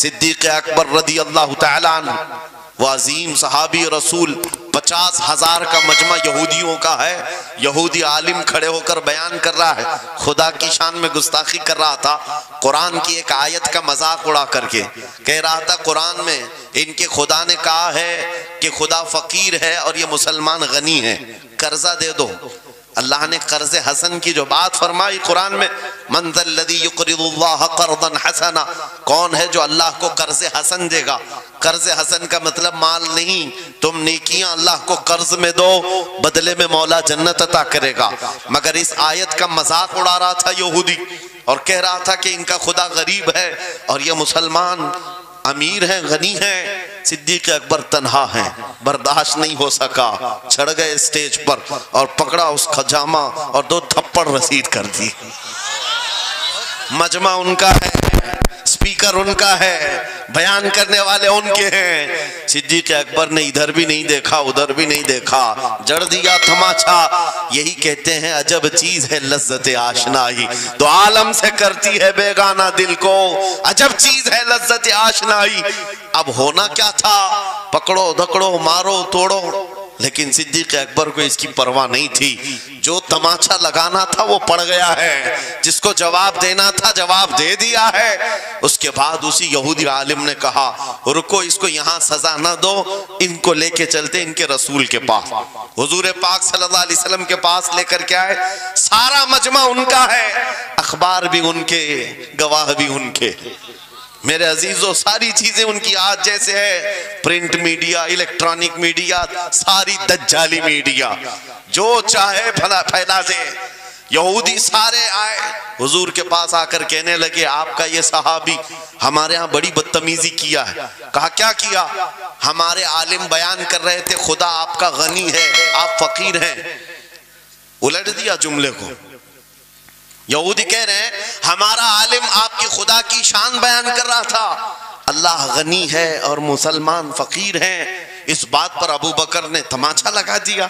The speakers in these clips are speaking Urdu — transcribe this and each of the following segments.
صدیق اکبر رضی اللہ تعالیٰ عنہ وہ عظیم صحابی رسول، 50,000 کا مجمع یہودیوں کا ہے، یہودی عالم کھڑے ہو کر بیان کر رہا ہے، خدا کی شان میں گستاخی کر رہا تھا، قرآن کی ایک آیت کا مذاق اڑا کر کے کہہ رہا تھا قرآن میں ان کے خدا نے کہا ہے کہ خدا فقیر ہے اور یہ مسلمان غنی ہے، قرضہ دے دو۔ اللہ نے قرض حسن کی جو بات فرمائی قرآن میں، من ذا الذی یقرض اللہ قرضا حسنا، کون ہے جو اللہ کو قرض حسن دے گا؟ قرض حسن کا مطلب مال نہیں، تم نیکیاں اللہ کو قرض میں دو، بدلے میں مولا جنت عطا کرے گا۔ مگر اس آیت کا مذاق اڑا رہا تھا یہودی اور کہہ رہا تھا کہ ان کا خدا غریب ہے اور یہ مسلمان امیر ہیں، غنی ہیں۔ صدیق اکبر تنہا ہیں، برداشت نہیں ہو سکا، چڑھ گئے اسٹیج پر اور پکڑا اس کا جامہ اور 2 تھپڑ رسید کر دی۔ مجمع ان کا ہے، سپیکر ان کا ہے، بیان کرنے والے ان کے ہیں۔ صدیق اکبر نے ادھر بھی نہیں دیکھا ادھر بھی نہیں دیکھا، جڑ دیا تماچا۔ یہی کہتے ہیں عجب چیز ہے لذت آشنائی، دو عالم سے کرتی ہے بیگانہ دل کو، عجب چیز ہے لذت آشنائی۔ اب ہونا کیا تھا، پکڑو دھکڑو مارو توڑو، لیکن صدیق اکبر کو اس کی پرواہ نہیں تھی۔ جو تماچا لگانا تھا وہ پڑ گیا ہے، جس کو جواب دینا تھا جواب دے دیا ہے۔ اس کے بعد اسی یہودی عالم نے کہا رکو، اس کو یہاں سزا نہ دو، ان کو لے کے چلتے ان کے رسول کے پاس، حضور پاک صلی اللہ علیہ وسلم کے پاس لے کر کے آئے۔ سارا مجمع ان کا ہے، اخبار بھی ان کے، گواہ بھی ان کے۔ میرے عزیزو ساری چیزیں ان کی آج جیسے ہے، پرنٹ میڈیا، الیکٹرانک میڈیا، ساری دجالی میڈیا، جو چاہے پھیلا دے۔ یہودی سارے آئے حضور کے پاس آ کر کہنے لگے آپ کا یہ صحابی ہمارے ہاں بڑی بدتمیزی کیا ہے۔ کہا کیا کیا؟ ہمارے عالم بیان کر رہے تھے خدا آپ کا غنی ہے آپ فقیر ہیں۔ الٹ دیا جملے کو۔ یہودی کہہ رہے ہیں ہمارا عالم آپ کی خدا کی شان بیان کر رہا تھا، اللہ غنی ہے اور مسلمان فقیر ہیں۔ اس بات پر ابو بکر نے تماچا لگا دیا۔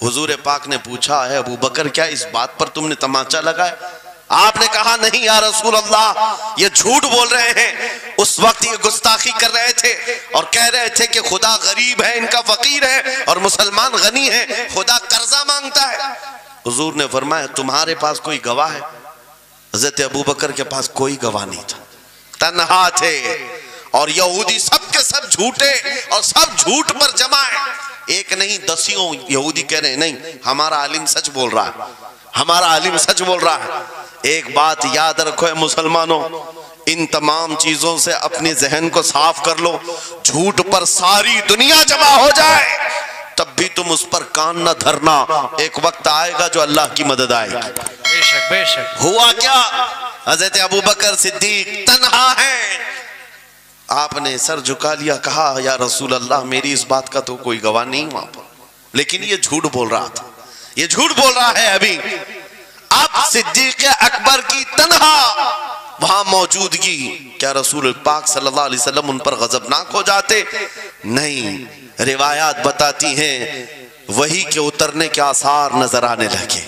حضور پاک نے پوچھا ہے ابو بکر کیا اس بات پر تم نے تماچا لگایا؟ آپ نے کہا نہیں یا رسول اللہ، یہ جھوٹ بول رہے ہیں، اس وقت یہ گستاخی کر رہے تھے اور کہہ رہے تھے کہ خدا غریب ہے ان کا فقیر ہے اور مسلمان غنی ہے، خدا قرضہ مانگتا ہے۔ حضور نے فرمایا تمہارے پاس کوئی گواہ ہے؟ حضرت ابو بکر کے پاس کوئی گواہ نہیں تھا، تنہا تھے، اور یہودی سب کے سب جھوٹے اور سب جھوٹ پر جمع ہے۔ ایک نہیں دسیوں یہودی کہہ رہے ہیں نہیں ہمارا عالم سچ بول رہا ہے، ہمارا عالم سچ بول رہا ہے۔ ایک بات یاد رکھو اے مسلمانوں، ان تمام چیزوں سے اپنی ذہن کو صاف کر لو۔ جھوٹ پر ساری دنیا جمع ہو جائے تب بھی تم اس پر کان نہ دھرنا، ایک وقت آئے گا جو اللہ کی مدد آئے گی۔ بے شک بے شک۔ ہوا کیا؟ حضرت ابوبکر صدیق تنہا ہیں، آپ نے سر جھکا لیا، کہا یا رسول اللہ میری اس بات کا تو کوئی گواہ نہیں وہاں پر، لیکن یہ جھوٹ بول رہا تھا، یہ جھوٹ بول رہا ہے ابھی۔ اب صدیق اکبر کی تنہا وہاں موجودگی، کیا رسول پاک صلی اللہ علیہ وسلم ان پر غضبناک ہو جاتے؟ نہیں، روایات بتاتی ہیں وحی کے اترنے کے آثار نظر آنے لگے۔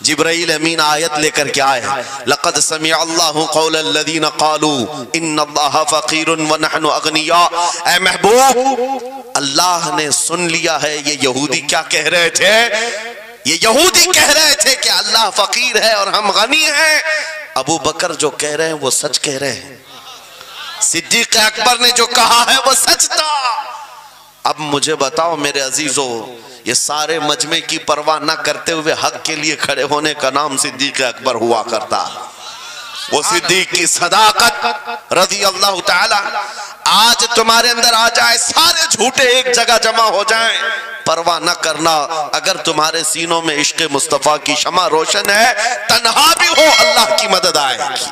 جبرائیل امین آیت لے کر کے آئے، لقد سمع اللہ قول الذین قالوا ان اللہ فقیر ونحن اغنیاء۔ اے محبوب اللہ نے سن لیا ہے یہ یہودی کیا کہہ رہے تھے، یہ یہودی کہہ رہے تھے کہ اللہ فقیر ہے اور ہم غنی ہیں۔ ابو بکر جو کہہ رہے ہیں وہ سچ کہہ رہے ہیں، صدیق اکبر نے جو کہا ہے وہ سچ تھا۔ اب مجھے بتاؤ میرے عزیزو، یہ سارے مجمع کی پرواہ نہ کرتے ہوئے حق کے لیے کھڑے ہونے کا نام صدیق اکبر ہوا کرتا۔ وہ صدیق کی صداقت رضی اللہ تعالی آج تمہارے اندر آ جائے، سارے جھوٹے ایک جگہ جمع ہو جائیں، پرواہ نہ کرنا۔ اگر تمہارے سینوں میں عشق مصطفیٰ کی شمع روشن ہے، تنہا بھی ہو اللہ کی مدد آئے گی۔